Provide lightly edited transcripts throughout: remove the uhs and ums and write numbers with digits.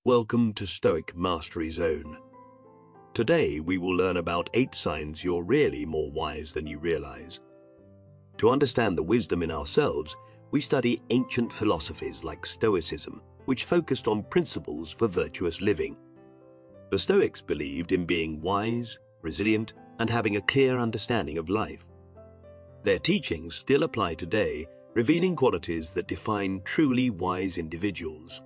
Welcome to Stoic Mastery Zone. Today we will learn about 8 signs you're really more wise than you realize. To understand the wisdom in ourselves, we study ancient philosophies like Stoicism, which focused on principles for virtuous living. The Stoics believed in being wise, resilient, and having a clear understanding of life. Their teachings still apply today, revealing qualities that define truly wise individuals.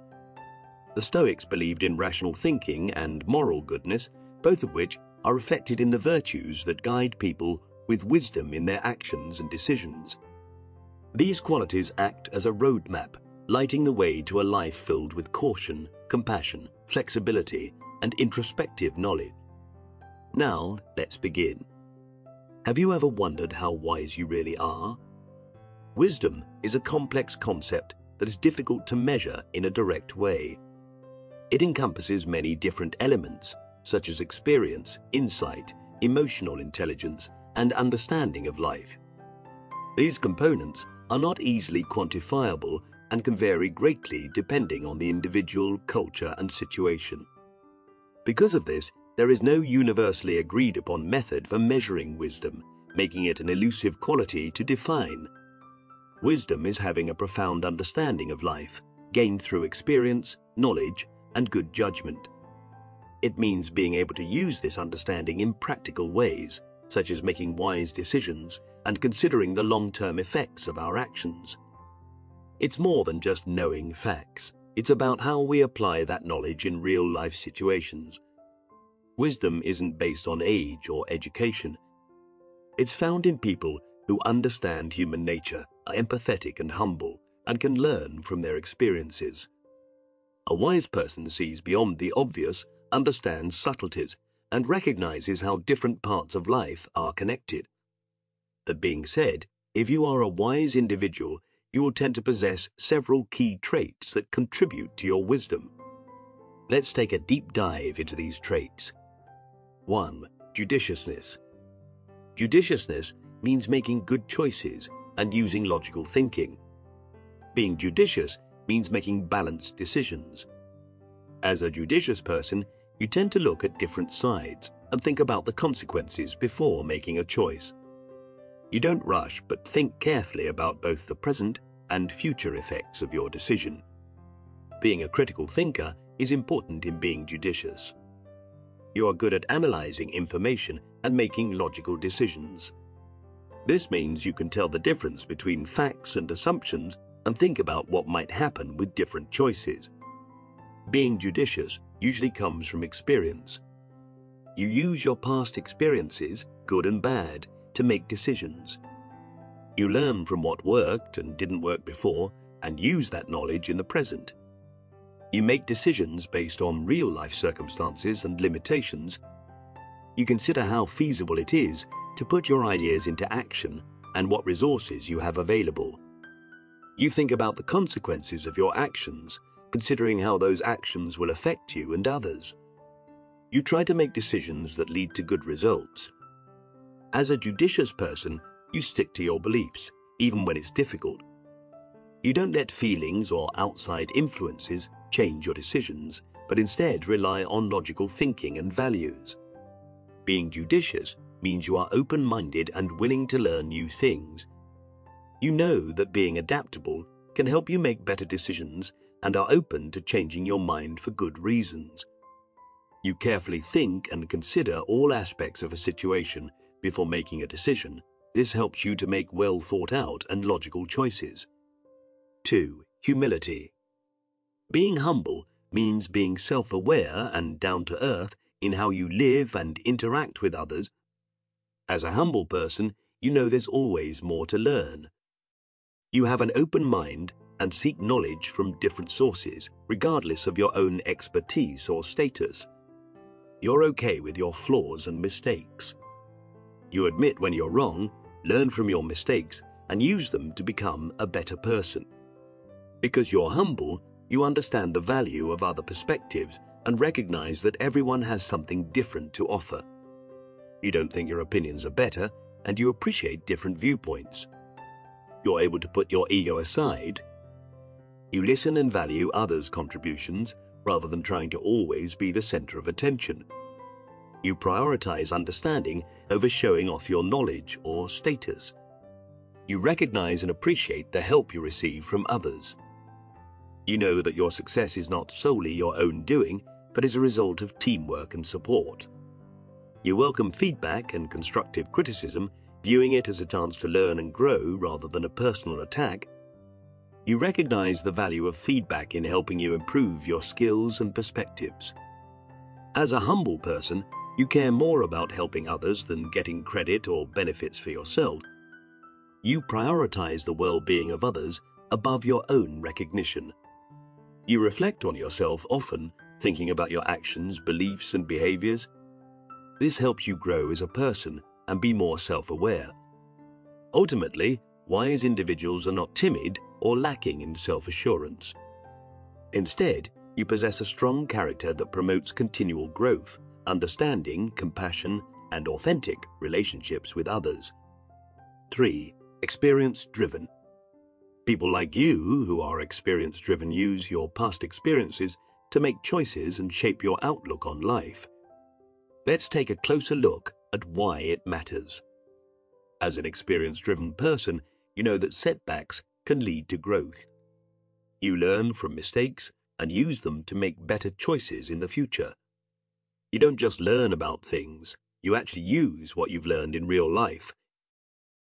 The Stoics believed in rational thinking and moral goodness, both of which are reflected in the virtues that guide people with wisdom in their actions and decisions. These qualities act as a roadmap, lighting the way to a life filled with caution, compassion, flexibility, and introspective knowledge. Now, let's begin. Have you ever wondered how wise you really are? Wisdom is a complex concept that is difficult to measure in a direct way. It encompasses many different elements, such as experience, insight, emotional intelligence, and understanding of life. These components are not easily quantifiable and can vary greatly depending on the individual, culture, and situation. Because of this, there is no universally agreed upon method for measuring wisdom, making it an elusive quality to define. Wisdom is having a profound understanding of life, gained through experience, knowledge, and good judgment. It means being able to use this understanding in practical ways, such as making wise decisions and considering the long-term effects of our actions. It's more than just knowing facts. It's about how we apply that knowledge in real-life situations. Wisdom isn't based on age or education. It's found in people who understand human nature, are empathetic and humble, and can learn from their experiences. A wise person sees beyond the obvious, understands subtleties, and recognizes how different parts of life are connected. That being said, if you are a wise individual, you will tend to possess several key traits that contribute to your wisdom. Let's take a deep dive into these traits. 1. Judiciousness. Judiciousness means making good choices and using logical thinking. Being judicious means making balanced decisions. As a judicious person, you tend to look at different sides and think about the consequences before making a choice. You don't rush but think carefully about both the present and future effects of your decision. Being a critical thinker is important in being judicious. You are good at analyzing information and making logical decisions. This means you can tell the difference between facts and assumptions and think about what might happen with different choices. Being judicious usually comes from experience. You use your past experiences, good and bad, to make decisions. You learn from what worked and didn't work before and use that knowledge in the present. You make decisions based on real-life circumstances and limitations. You consider how feasible it is to put your ideas into action and what resources you have available. You think about the consequences of your actions, considering how those actions will affect you and others. You try to make decisions that lead to good results. As a judicious person, you stick to your beliefs, even when it's difficult. You don't let feelings or outside influences change your decisions, but instead rely on logical thinking and values. Being judicious means you are open-minded and willing to learn new things. You know that being adaptable can help you make better decisions and are open to changing your mind for good reasons. You carefully think and consider all aspects of a situation before making a decision. This helps you to make well-thought-out and logical choices. 2. Humility. Being humble means being self-aware and down-to-earth in how you live and interact with others. As a humble person, you know there's always more to learn. You have an open mind and seek knowledge from different sources, regardless of your own expertise or status. You're okay with your flaws and mistakes. You admit when you're wrong, learn from your mistakes, and use them to become a better person. Because you're humble, you understand the value of other perspectives and recognize that everyone has something different to offer. You don't think your opinions are better, and you appreciate different viewpoints. You're able to put your ego aside. You listen and value others' contributions rather than trying to always be the center of attention. You prioritize understanding over showing off your knowledge or status. You recognize and appreciate the help you receive from others. You know that your success is not solely your own doing, but is a result of teamwork and support. You welcome feedback and constructive criticism, viewing it as a chance to learn and grow rather than a personal attack. You recognize the value of feedback in helping you improve your skills and perspectives. As a humble person, you care more about helping others than getting credit or benefits for yourself. You prioritize the well-being of others above your own recognition. You reflect on yourself often, thinking about your actions, beliefs, and behaviors. This helps you grow as a person and be more self-aware. Ultimately, wise individuals are not timid or lacking in self-assurance. Instead, you possess a strong character that promotes continual growth, understanding, compassion, and authentic relationships with others. 3. Experience-driven. People like you who are experience-driven use your past experiences to make choices and shape your outlook on life. Let's take a closer look at why it matters. As an experience-driven person, you know that setbacks can lead to growth. You learn from mistakes and use them to make better choices in the future. You don't just learn about things, you actually use what you've learned in real life.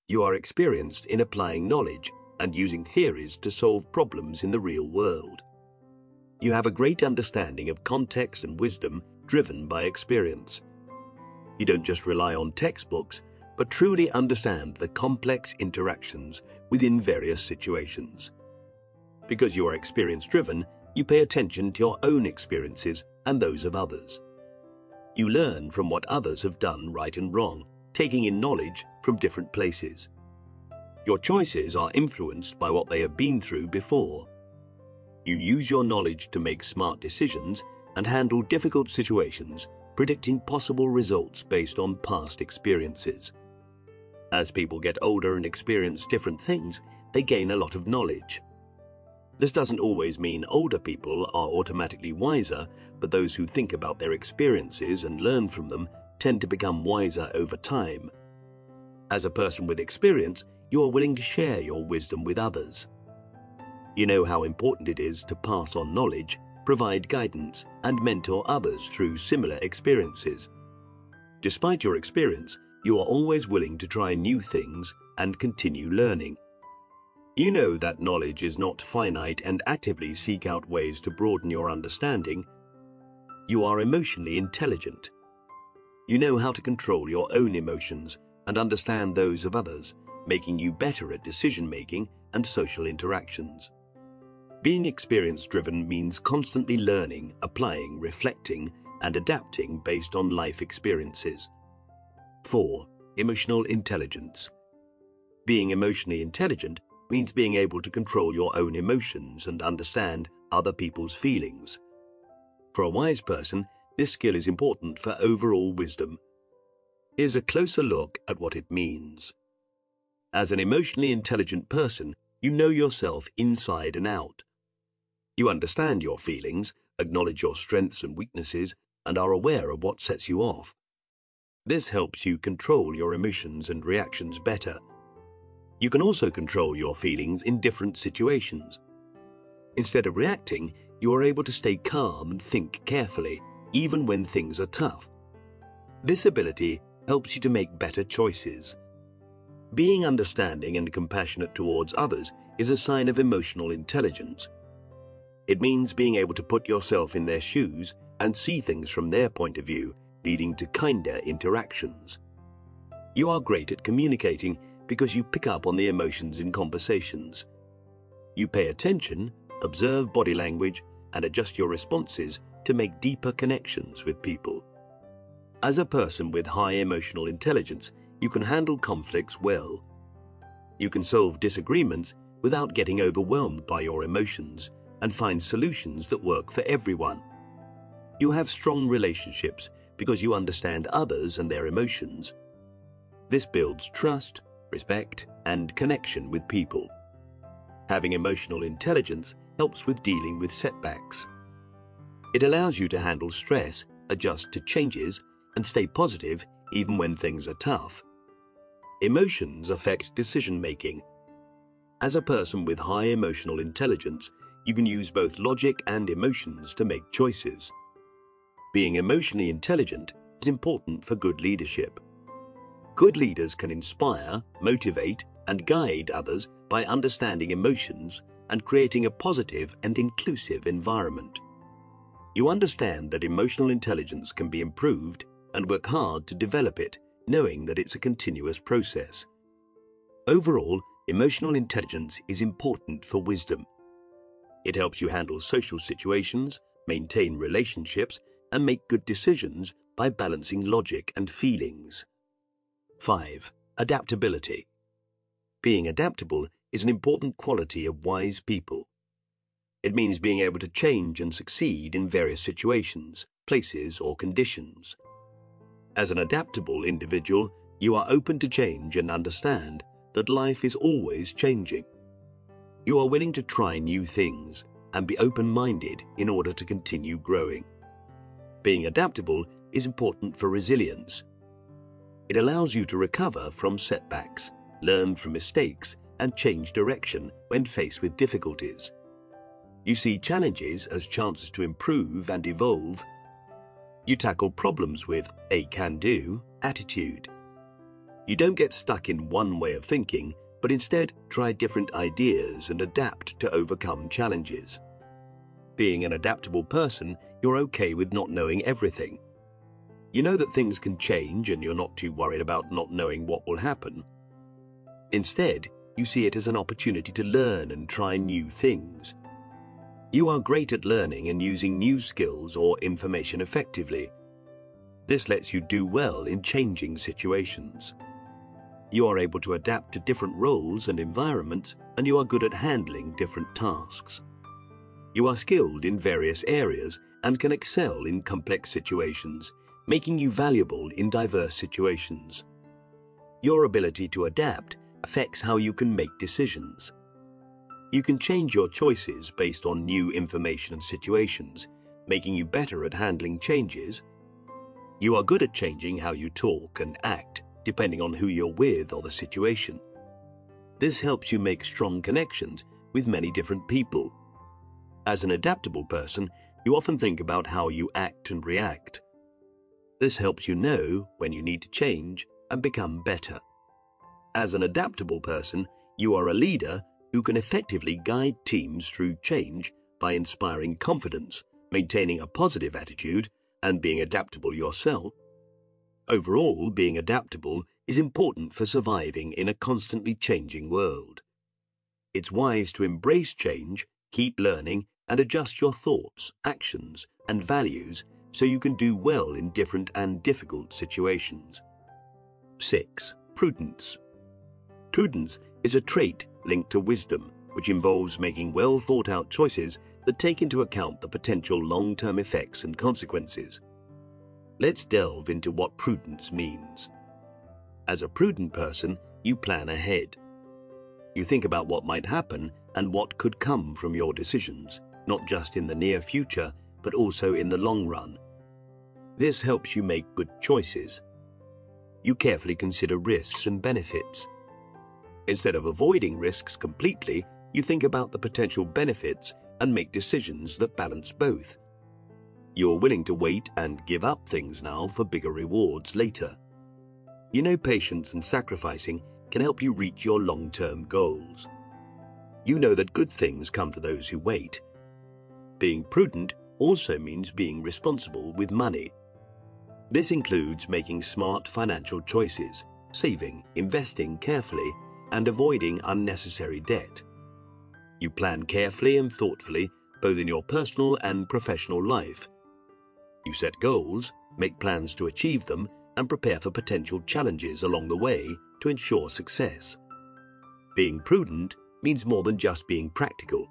You are experienced in applying knowledge and using theories to solve problems in the real world. You have a great understanding of context and wisdom driven by experience. You don't just rely on textbooks, but truly understand the complex interactions within various situations. Because you are experience-driven, you pay attention to your own experiences and those of others. You learn from what others have done right and wrong, taking in knowledge from different places. Your choices are influenced by what they have been through before. You use your knowledge to make smart decisions and handle difficult situations, predicting possible results based on past experiences. As people get older and experience different things, they gain a lot of knowledge. This doesn't always mean older people are automatically wiser, but those who think about their experiences and learn from them tend to become wiser over time. As a person with experience, you are willing to share your wisdom with others. You know how important it is to pass on knowledge, provide guidance, and mentor others through similar experiences. Despite your experience, you are always willing to try new things and continue learning. You know that knowledge is not finite and actively seek out ways to broaden your understanding. You are emotionally intelligent. You know how to control your own emotions and understand those of others, making you better at decision-making and social interactions. Being experience-driven means constantly learning, applying, reflecting, and adapting based on life experiences. 4. Emotional intelligence. Being emotionally intelligent means being able to control your own emotions and understand other people's feelings. For a wise person, this skill is important for overall wisdom. Here's a closer look at what it means. As an emotionally intelligent person, you know yourself inside and out. You understand your feelings, acknowledge your strengths and weaknesses, and are aware of what sets you off. This helps you control your emotions and reactions better. You can also control your feelings in different situations. Instead of reacting, you are able to stay calm and think carefully, even when things are tough. This ability helps you to make better choices. Being understanding and compassionate towards others is a sign of emotional intelligence. It means being able to put yourself in their shoes and see things from their point of view, leading to kinder interactions. You are great at communicating because you pick up on the emotions in conversations. You pay attention, observe body language, and adjust your responses to make deeper connections with people. As a person with high emotional intelligence, you can handle conflicts well. You can solve disagreements without getting overwhelmed by your emotions and find solutions that work for everyone. You have strong relationships because you understand others and their emotions. This builds trust, respect, and connection with people. Having emotional intelligence helps with dealing with setbacks. It allows you to handle stress, adjust to changes, and stay positive even when things are tough. Emotions affect decision-making. As a person with high emotional intelligence, you can use both logic and emotions to make choices. Being emotionally intelligent is important for good leadership. Good leaders can inspire, motivate, and guide others by understanding emotions and creating a positive and inclusive environment. You understand that emotional intelligence can be improved and work hard to develop it, knowing that it's a continuous process. Overall, emotional intelligence is important for wisdom. It helps you handle social situations, maintain relationships, and make good decisions by balancing logic and feelings. 5. Adaptability. Being adaptable is an important quality of wise people. It means being able to change and succeed in various situations, places, or conditions. As an adaptable individual, you are open to change and understand that life is always changing. You are willing to try new things and be open-minded in order to continue growing. Being adaptable is important for resilience. It allows you to recover from setbacks, learn from mistakes, and change direction when faced with difficulties. You see challenges as chances to improve and evolve. You tackle problems with a can-do attitude. You don't get stuck in one way of thinking, but instead try different ideas and adapt to overcome challenges. Being an adaptable person, you're okay with not knowing everything. You know that things can change and you're not too worried about not knowing what will happen. Instead, you see it as an opportunity to learn and try new things. You are great at learning and using new skills or information effectively. This lets you do well in changing situations. You are able to adapt to different roles and environments, and you are good at handling different tasks. You are skilled in various areas and can excel in complex situations, making you valuable in diverse situations. Your ability to adapt affects how you can make decisions. You can change your choices based on new information and situations, making you better at handling changes. You are good at changing how you talk and act, depending on who you're with or the situation. This helps you make strong connections with many different people. As an adaptable person, you often think about how you act and react. This helps you know when you need to change and become better. As an adaptable person, you are a leader who can effectively guide teams through change by inspiring confidence, maintaining a positive attitude, and being adaptable yourself. Overall, being adaptable is important for surviving in a constantly changing world. It's wise to embrace change, keep learning, and adjust your thoughts, actions, and values so you can do well in different and difficult situations. 6. Prudence. Prudence is a trait linked to wisdom, which involves making well-thought-out choices that take into account the potential long-term effects and consequences. Let's delve into what prudence means. As a prudent person, you plan ahead. You think about what might happen and what could come from your decisions, not just in the near future, but also in the long run. This helps you make good choices. You carefully consider risks and benefits. Instead of avoiding risks completely, you think about the potential benefits and make decisions that balance both. You're willing to wait and give up things now for bigger rewards later. You know patience and sacrificing can help you reach your long-term goals. You know that good things come to those who wait. Being prudent also means being responsible with money. This includes making smart financial choices, saving, investing carefully, and avoiding unnecessary debt. You plan carefully and thoughtfully, both in your personal and professional life. You set goals, make plans to achieve them, and prepare for potential challenges along the way to ensure success. Being prudent means more than just being practical.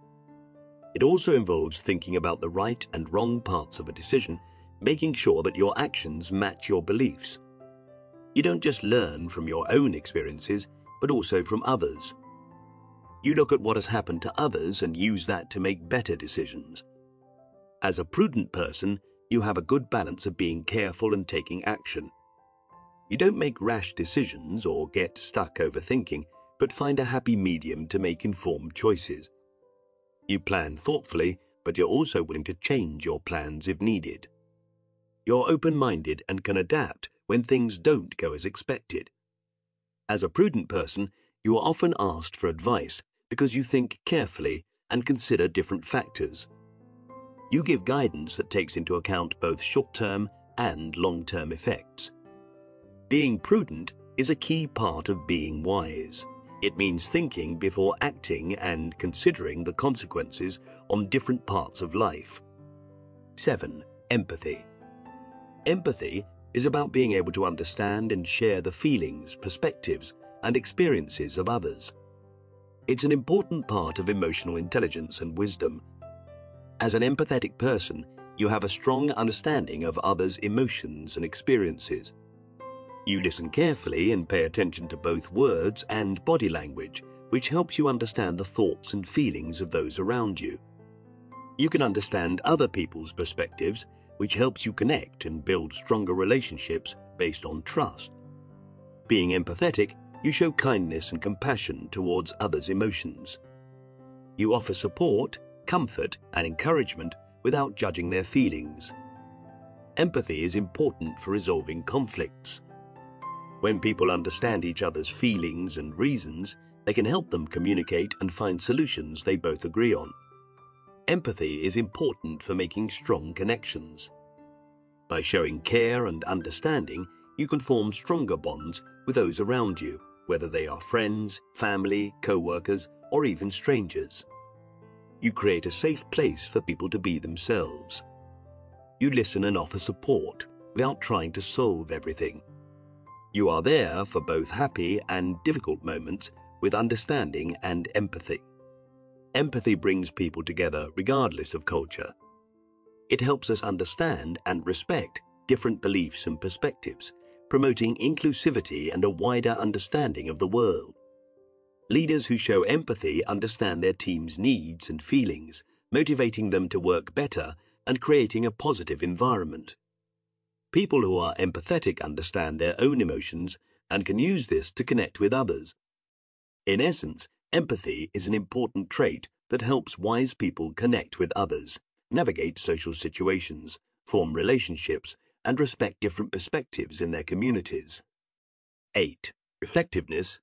It also involves thinking about the right and wrong parts of a decision, making sure that your actions match your beliefs. You don't just learn from your own experiences, but also from others. You look at what has happened to others and use that to make better decisions. As a prudent person, you have a good balance of being careful and taking action. You don't make rash decisions or get stuck overthinking, but find a happy medium to make informed choices. You plan thoughtfully, but you're also willing to change your plans if needed. You're open-minded and can adapt when things don't go as expected. As a prudent person, you are often asked for advice because you think carefully and consider different factors. You give guidance that takes into account both short-term and long-term effects. Being prudent is a key part of being wise. It means thinking before acting and considering the consequences on different parts of life. 7. Empathy. Empathy is about being able to understand and share the feelings, perspectives, and experiences of others. It's an important part of emotional intelligence and wisdom. As an empathetic person, you have a strong understanding of others' emotions and experiences. You listen carefully and pay attention to both words and body language, which helps you understand the thoughts and feelings of those around you. You can understand other people's perspectives, which helps you connect and build stronger relationships based on trust. Being empathetic, you show kindness and compassion towards others' emotions. You offer support, comfort, and encouragement without judging their feelings. Empathy is important for resolving conflicts. When people understand each other's feelings and reasons, they can help them communicate and find solutions they both agree on. Empathy is important for making strong connections. By showing care and understanding, you can form stronger bonds with those around you, whether they are friends, family, co-workers, or even strangers. You create a safe place for people to be themselves. You listen and offer support without trying to solve everything. You are there for both happy and difficult moments with understanding and empathy. Empathy brings people together regardless of culture. It helps us understand and respect different beliefs and perspectives, promoting inclusivity and a wider understanding of the world. Leaders who show empathy understand their team's needs and feelings, motivating them to work better and creating a positive environment. People who are empathetic understand their own emotions and can use this to connect with others. In essence, empathy is an important trait that helps wise people connect with others, navigate social situations, form relationships, and respect different perspectives in their communities. 8. Reflectiveness.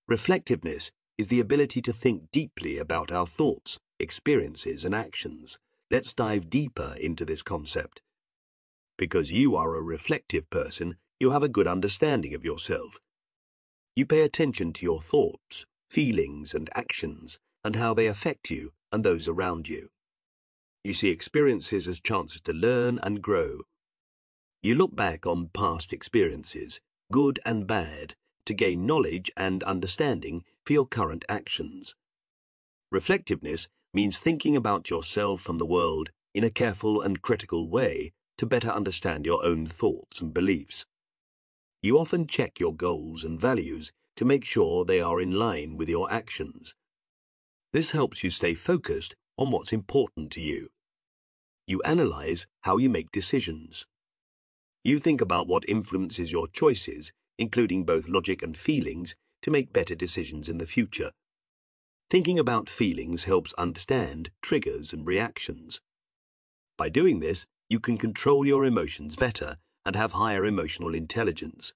Reflectiveness is the ability to think deeply about our thoughts, experiences, and actions. Let's dive deeper into this concept. Because you are a reflective person, you have a good understanding of yourself. You pay attention to your thoughts, feelings, and actions, and how they affect you and those around you. You see experiences as chances to learn and grow. You look back on past experiences, good and bad, to gain knowledge and understanding for your current actions. Reflectiveness means thinking about yourself and the world in a careful and critical way to better understand your own thoughts and beliefs. You often check your goals and values to make sure they are in line with your actions. This helps you stay focused on what's important to you. You analyze how you make decisions. You think about what influences your choices, including both logic and feelings, to make better decisions in the future. Thinking about feelings helps understand triggers and reactions. By doing this, you can control your emotions better and have higher emotional intelligence.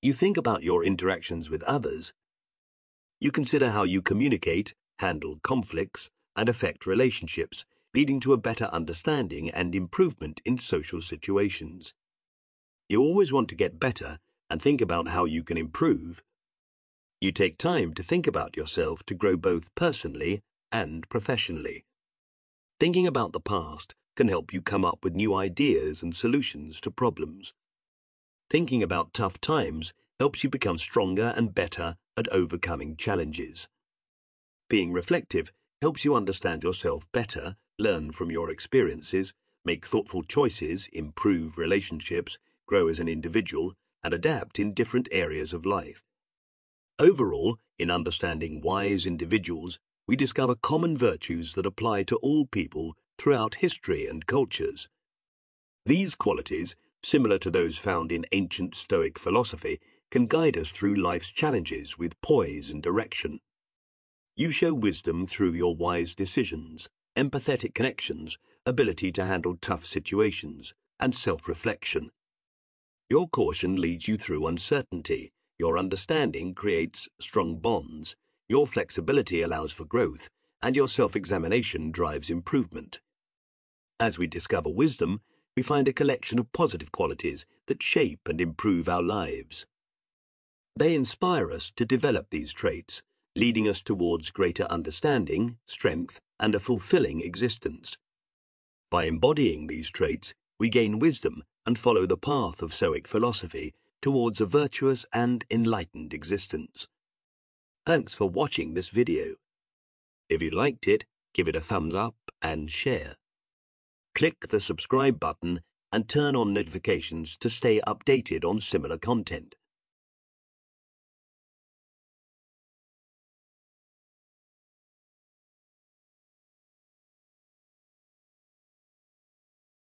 You think about your interactions with others. You consider how you communicate, handle conflicts, and affect relationships, leading to a better understanding and improvement in social situations. You always want to get better and think about how you can improve. You take time to think about yourself to grow both personally and professionally. Thinking about the past can help you come up with new ideas and solutions to problems. Thinking about tough times helps you become stronger and better at overcoming challenges. Being reflective helps you understand yourself better, learn from your experiences, make thoughtful choices, improve relationships, grow as an individual, and adapt in different areas of life. Overall, in understanding wise individuals, we discover common virtues that apply to all people throughout history and cultures. These qualities, similar to those found in ancient Stoic philosophy, can guide us through life's challenges with poise and direction. You show wisdom through your wise decisions, empathetic connections, ability to handle tough situations, and self-reflection. Your caution leads you through uncertainty, your understanding creates strong bonds, your flexibility allows for growth, and your self-examination drives improvement. As we discover wisdom, we find a collection of positive qualities that shape and improve our lives. They inspire us to develop these traits, leading us towards greater understanding, strength, and a fulfilling existence. By embodying these traits, we gain wisdom and follow the path of Stoic philosophy towards a virtuous and enlightened existence. Thanks for watching this video. If you liked it, give it a thumbs up and share. Click the subscribe button and turn on notifications to stay updated on similar content.